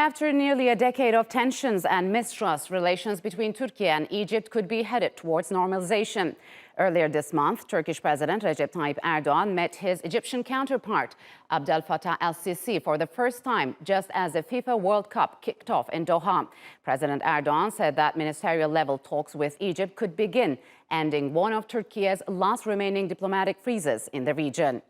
After nearly a decade of tensions and mistrust, relations between Turkey and Egypt could be headed towards normalization. Earlier this month, Turkish President Recep Tayyip Erdogan met his Egyptian counterpart, Abdel Fattah el-Sissi, for the first time just as the FIFA World Cup kicked off in Doha. President Erdogan said that ministerial-level talks with Egypt could begin, ending one of Turkey's last remaining diplomatic freezes in the region.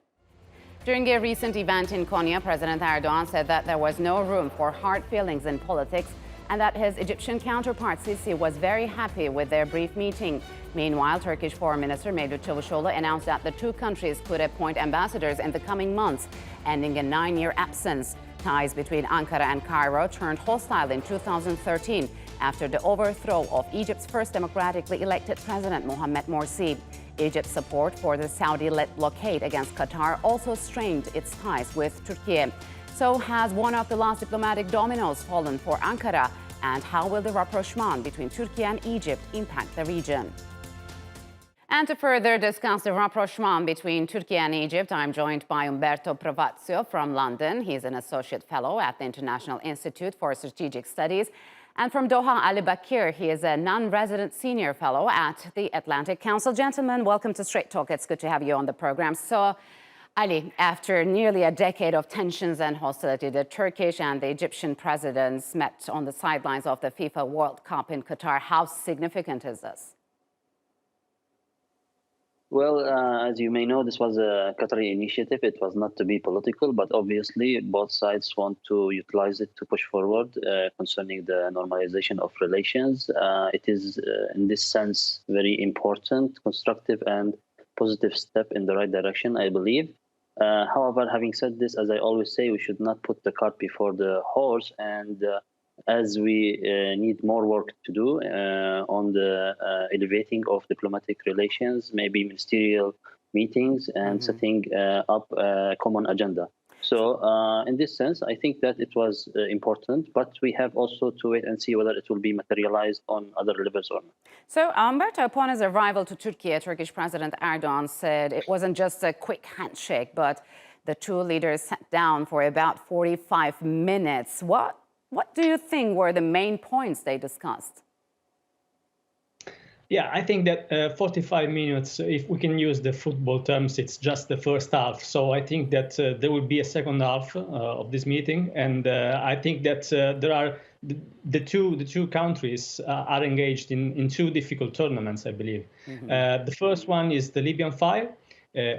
During a recent event in Konya, President Erdogan said that there was no room for hard feelings in politics and that his Egyptian counterpart Sisi was very happy with their brief meeting. Meanwhile, Turkish Foreign Minister announced that the two countries could appoint ambassadors in the coming months, ending a 9-year absence. Ties between Ankara and Cairo turned hostile in 2013 after the overthrow of Egypt's first democratically elected President Mohamed Morsi. Egypt's support for the Saudi-led blockade against Qatar also strained its ties with Turkey. So has one of the last diplomatic dominoes fallen for Ankara? And how will the rapprochement between Turkey and Egypt impact the region? And to further discuss the rapprochement between Turkey and Egypt, I'm joined by Umberto Provazio from London. He's an associate fellow at the International Institute for Strategic Studies. And from Doha, Ali Bakir, he is a non-resident senior fellow at the Atlantic Council. Gentlemen, welcome to Straight Talk. It's good to have you on the program. So, Ali, after nearly a decade of tensions and hostility, the Turkish and the Egyptian presidents met on the sidelines of the FIFA World Cup in Qatar. How significant is this? Well, as you may know, this was a Qatari initiative. It was not to be political, but obviously both sides want to utilize it to push forward concerning the normalization of relations. It is, in this sense, very important, constructive, and positive step in the right direction, I believe. However, having said this, as I always say, we should not put the cart before the horse. And as we need more work to do on the elevating of diplomatic relations, maybe ministerial meetings, and setting up a common agenda. So in this sense, I think that it was important, but we have also to wait and see whether it will be materialized on other levels or not. So, Umberto, upon his arrival to Turkey, Turkish President Erdogan said it wasn't just a quick handshake, but the two leaders sat down for about 45 minutes. What do you think were the main points they discussed? Yeah, I think that 45 minutes, if we can use the football terms, it's just the first half. So I think that there will be a second half of this meeting. And I think that there are the two countries are engaged in two difficult tournaments, I believe. The first one is the Libyan file.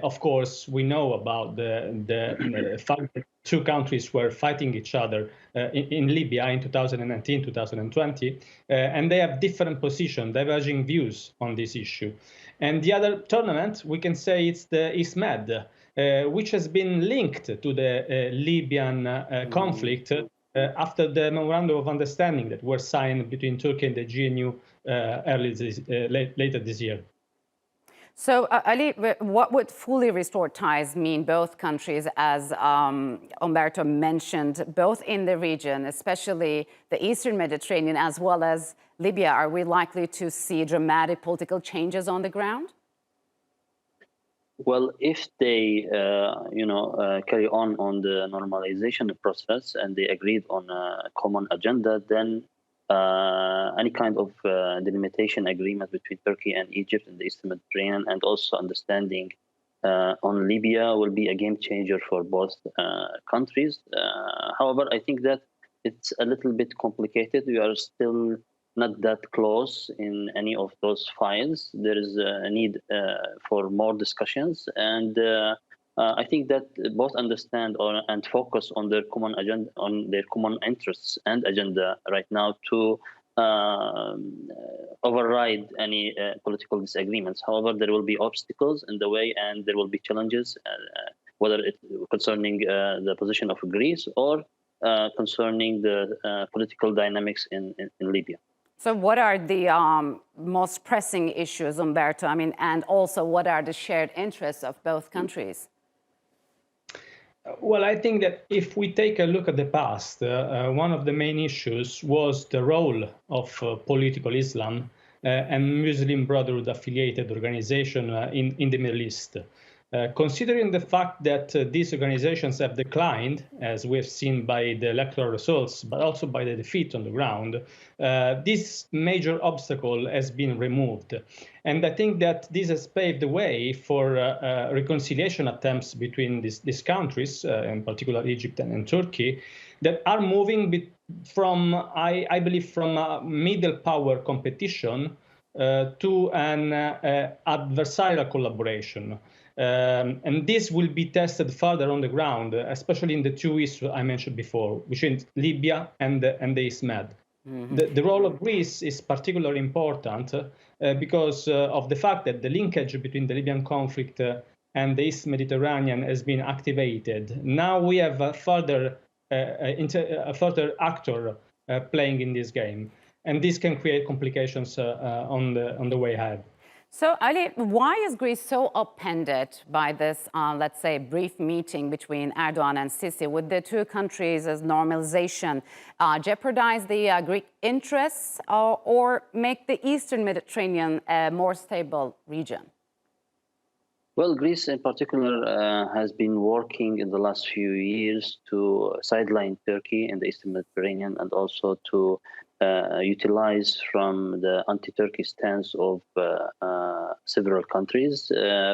Of course, we know about the fact that two countries were fighting each other in Libya in 2019, 2020, and they have different positions, diverging views on this issue. And the other tournament, we can say it's the ISMED, which has been linked to the Libyan conflict after the memorandum of understanding that were signed between Turkey and the GNU later this year. So, Ali, what would fully restore ties mean? Both countries, as Umberto mentioned, both in the region, especially the Eastern Mediterranean, as well as Libya. Are we likely to see dramatic political changes on the ground? Well, if they, carry on the normalization process and they agreed on a common agenda, then any kind of delimitation agreement between Turkey and Egypt in the Eastern Mediterranean, and also understanding on Libya, will be a game changer for both countries. However, I think that it's a little bit complicated. We are still not that close in any of those files. There is a need for more discussions, and I think that both understand and focus on their common agenda, on their common interests and agenda right now to override any political disagreements. However, there will be obstacles in the way, and there will be challenges, whether it's concerning the position of Greece or concerning the political dynamics in Libya. So what are the most pressing issues, Umberto? I mean, and also what are the shared interests of both countries? Well, I think that if we take a look at the past, one of the main issues was the role of political Islam and Muslim Brotherhood affiliated organization in the Middle East. Considering the fact that these organizations have declined, as we have seen by the electoral results, but also by the defeat on the ground, this major obstacle has been removed. And I think that this has paved the way for reconciliation attempts between these countries, in particular Egypt and Turkey, that are moving from, I believe, from a middle power competition to an adversarial collaboration. And this will be tested further on the ground, especially in the two issues I mentioned before, which is Libya and the East Med. The role of Greece is particularly important because of the fact that the linkage between the Libyan conflict and the East Mediterranean has been activated. Now we have a further actor playing in this game, and this can create complications on the way ahead. So, Ali, why is Greece so offended by this, let's say, brief meeting between Erdogan and Sissi? Would the two countries' normalization jeopardize the Greek interests or make the Eastern Mediterranean a more stable region? Well, Greece in particular has been working in the last few years to sideline Turkey in the Eastern Mediterranean and also to utilize from the anti-Turkey stance of several countries.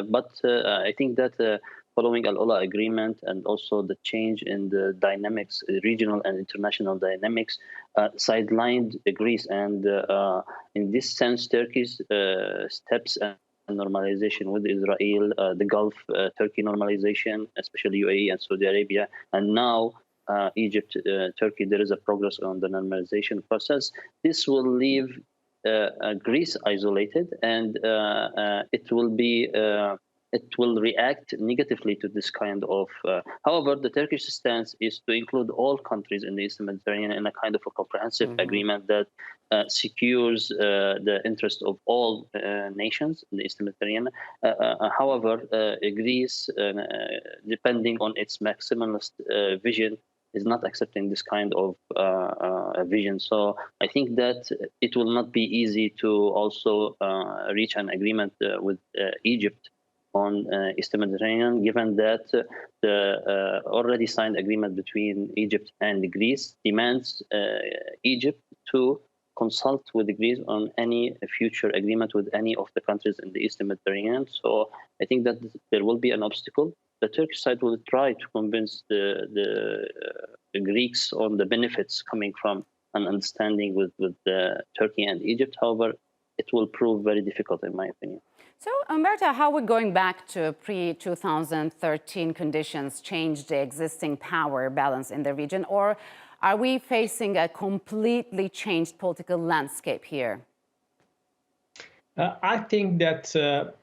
But I think that following Al-Ula agreement and also the change in the dynamics, regional and international dynamics, sidelined Greece. And in this sense, Turkey's steps and normalization with Israel, the Gulf, Turkey normalization, especially UAE and Saudi Arabia, and now Egypt, Turkey, there is a progress on the normalization process. This will leave Greece isolated, and it will react negatively to this kind of. However, the Turkish stance is to include all countries in the Eastern Mediterranean in a kind of a comprehensive agreement that secures the interest of all nations in the Eastern Mediterranean. However, Greece, depending on its maximalist vision, is not accepting this kind of vision. So I think that it will not be easy to also reach an agreement with Egypt on Eastern Mediterranean, given that the already signed agreement between Egypt and Greece demands Egypt to consult with Greece on any future agreement with any of the countries in the Eastern Mediterranean. So I think that there will be an obstacle. The Turkish side will try to convince the Greeks on the benefits coming from an understanding with Turkey and Egypt. However, it will prove very difficult, in my opinion. So, Umberto, how would going back to pre-2013 conditions change the existing power balance in the region? Or are we facing a completely changed political landscape here? I think that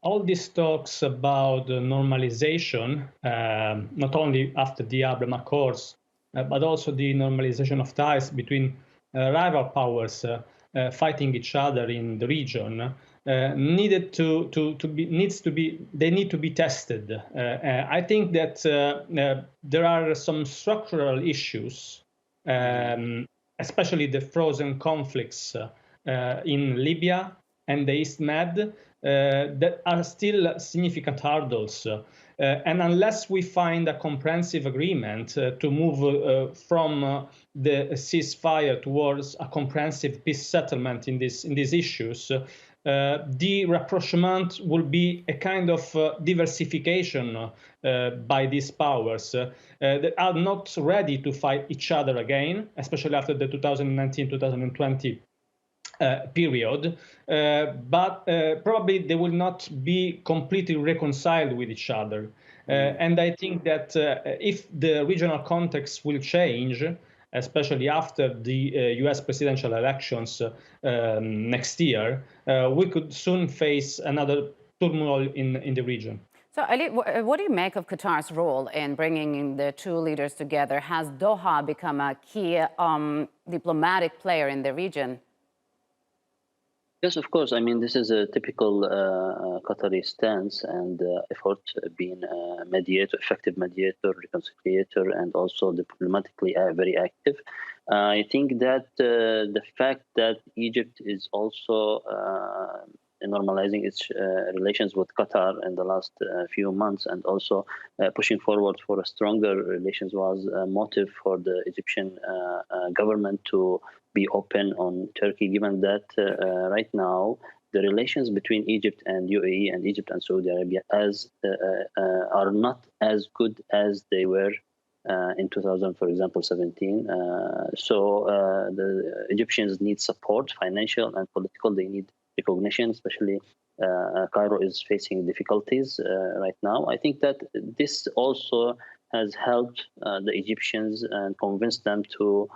all these talks about normalization, not only after the Abraham Accords, but also the normalization of ties between rival powers fighting each other in the region, need to be tested. I think that there are some structural issues, especially the frozen conflicts in Libya and the East Med, that are still significant hurdles. And unless we find a comprehensive agreement to move from the ceasefire towards a comprehensive peace settlement in these issues, the rapprochement will be a kind of diversification by these powers that are not ready to fight each other again, especially after the 2019-2020 period, but probably they will not be completely reconciled with each other. And I think that if the regional context will change, especially after the US presidential elections next year, we could soon face another turmoil in the region. So, Ali, what do you make of Qatar's role in bringing the two leaders together? Has Doha become a key diplomatic player in the region? Yes, of course. I mean, this is a typical Qatari stance and effort being a mediator, effective mediator, reconciliator, and also diplomatically very active. I think that the fact that Egypt is also normalizing its relations with Qatar in the last few months, and also pushing forward for a stronger relations was a motive for the Egyptian government to be open on Turkey, given that right now the relations between Egypt and UAE and Egypt and Saudi Arabia are not as good as they were in 2000, for example, 17. So the Egyptians need support, financial and political. They need recognition, especially Cairo is facing difficulties right now. I think that this also has helped the Egyptians and convinced them to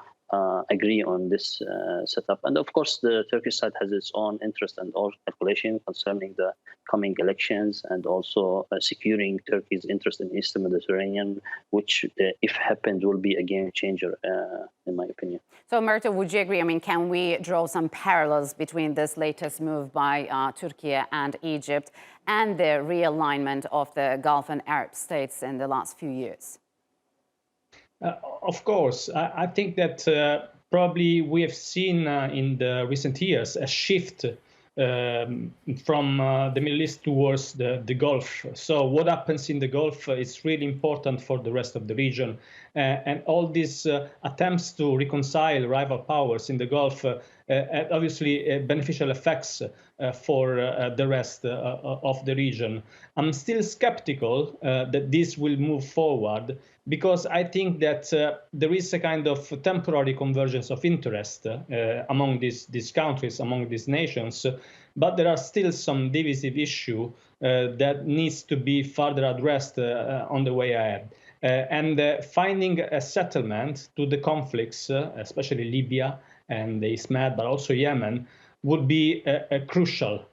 agree on this setup. And of course, the Turkish side has its own interest and own calculation concerning the coming elections, and also securing Turkey's interest in Eastern Mediterranean, which, if happened, will be a game changer, in my opinion. So, Myrto, would you agree? I mean, can we draw some parallels between this latest move by Turkey and Egypt and the realignment of the Gulf and Arab states in the last few years? Of course, I think that probably we have seen in the recent years a shift from the Middle East towards the Gulf. So what happens in the Gulf is really important for the rest of the region. And all these attempts to reconcile rival powers in the Gulf had obviously beneficial effects for the rest of the region. I'm still skeptical that this will move forward, because I think that there is a kind of temporary convergence of interest among these countries, among these nations, but there are still some divisive issue that needs to be further addressed on the way ahead. And finding a settlement to the conflicts, especially Libya and the East Med, but also Yemen, would be crucial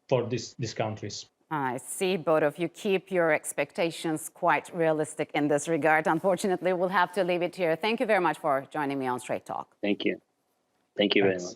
for these countries. I see both of you keep your expectations quite realistic in this regard. Unfortunately, we'll have to leave it here. Thank you very much for joining me on Straight Talk. Thank you. Thank you very much.